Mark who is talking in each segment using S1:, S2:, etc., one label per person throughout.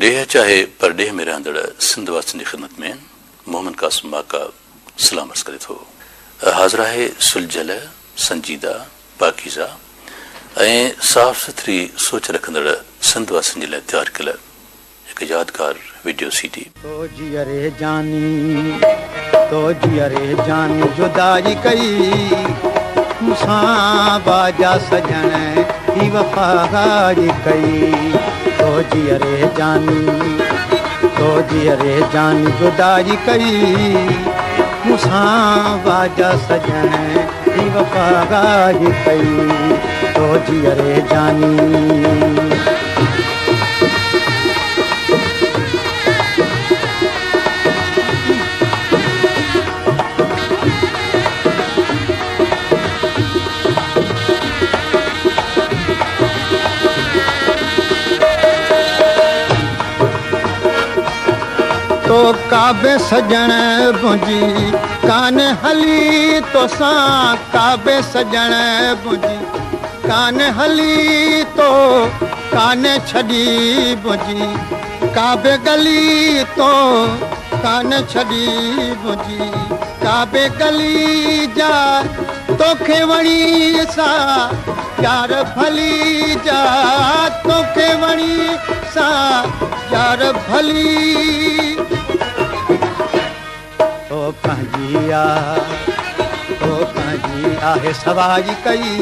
S1: डेह चाहे पर डेह में रहंदड़ सिंध वासियुनि जी ख़िदमत में मोहम्मद कासिम माका सलाम अर्ज़ करे थो। हाज़िर है सुलझल संजीदा पाकीज़ा ऐं साफ़ सुथरी सोच रखंदड़ सिंध वासियुनि जे लाइ तयारु कयल हिकु यादगार वीडियो सीडी।
S2: तो जियरे जानी जुदाई कई मुसां बाजा सजण ही वफ़ादारी कई। तो जियरे जानी जुदाई कई मुसां बाजा सजण ही वफ़ादारी कई। तो जियरे जानी तो काबे सजण भुंजी कान हली तोसां काबे सजण भुंजी कान हली तो कान छॾी भुंजी काबे गली तो कान छॾी भुंजी काबे गली जा तोखे वणी सा यार भली जा तोखे वणी सा यार भली। तो पंहिंजी आहे सवाई कई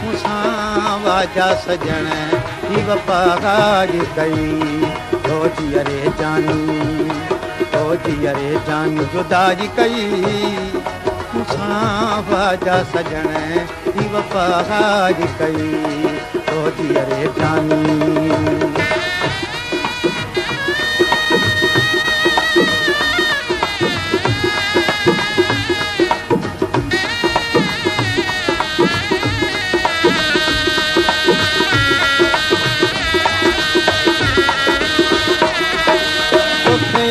S2: मुसां वाजा सजण ही वफ़ादारी कई। तो जियरे जानी जुदाई कई मुसां वाजा सजण ही वफ़ादारी कई। तो जियरे जानी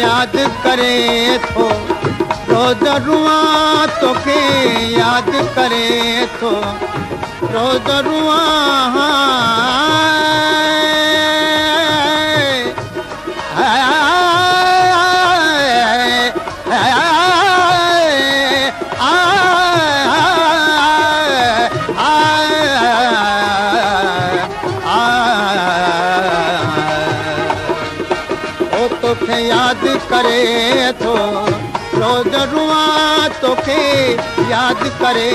S2: याद करे थो रोज़ रुआं तोखे याद करे थो रोज़ रुआं याद करे थो रोज़ रुआं तोखे याद करे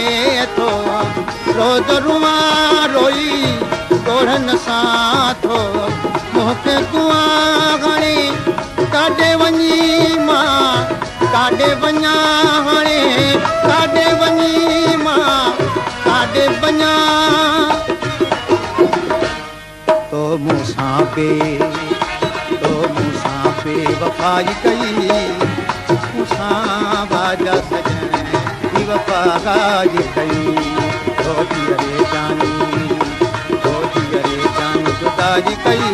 S2: थो रोज़ रुआं रोई ॻोढ़नि सां थो मूंखे दुआ हाणे काॾे वञी मां काॾे वञा हाणे काॾे वञी मां काॾे वञा। तो मूंसां बेवफ़ाई कई मुसां वाजा सजण ही वफ़ादारी कई। तो जियरे जानी जुदाई कई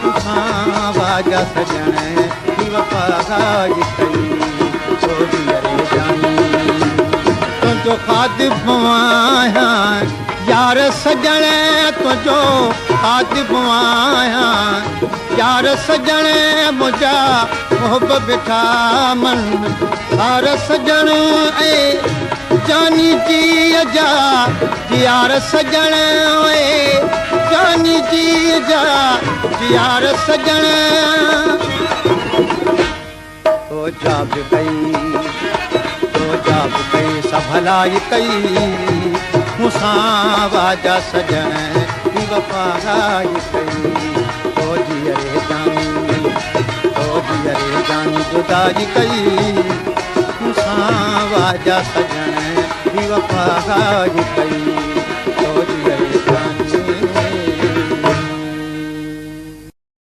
S2: मुसां वाजा सजण ही वफ़ादारी कई। तो जियरे जानी तुंहिंजो ख़ादिम आहियां यार सजण तुंहिंजो ख़ादिम आहियां यार सजण मुंहिंजा मोहब बिठा मन यार सजण ऐं जानी जी जा यार सजण ऐं जानी जी जा यार सजण। तो जाब कई सभलाई कई मुसां वाजा सजण ही वफ़ादारी कई। तो जियरे जानी जुदाई कई मुसां वाजा सजण ही वफ़ादारी कई।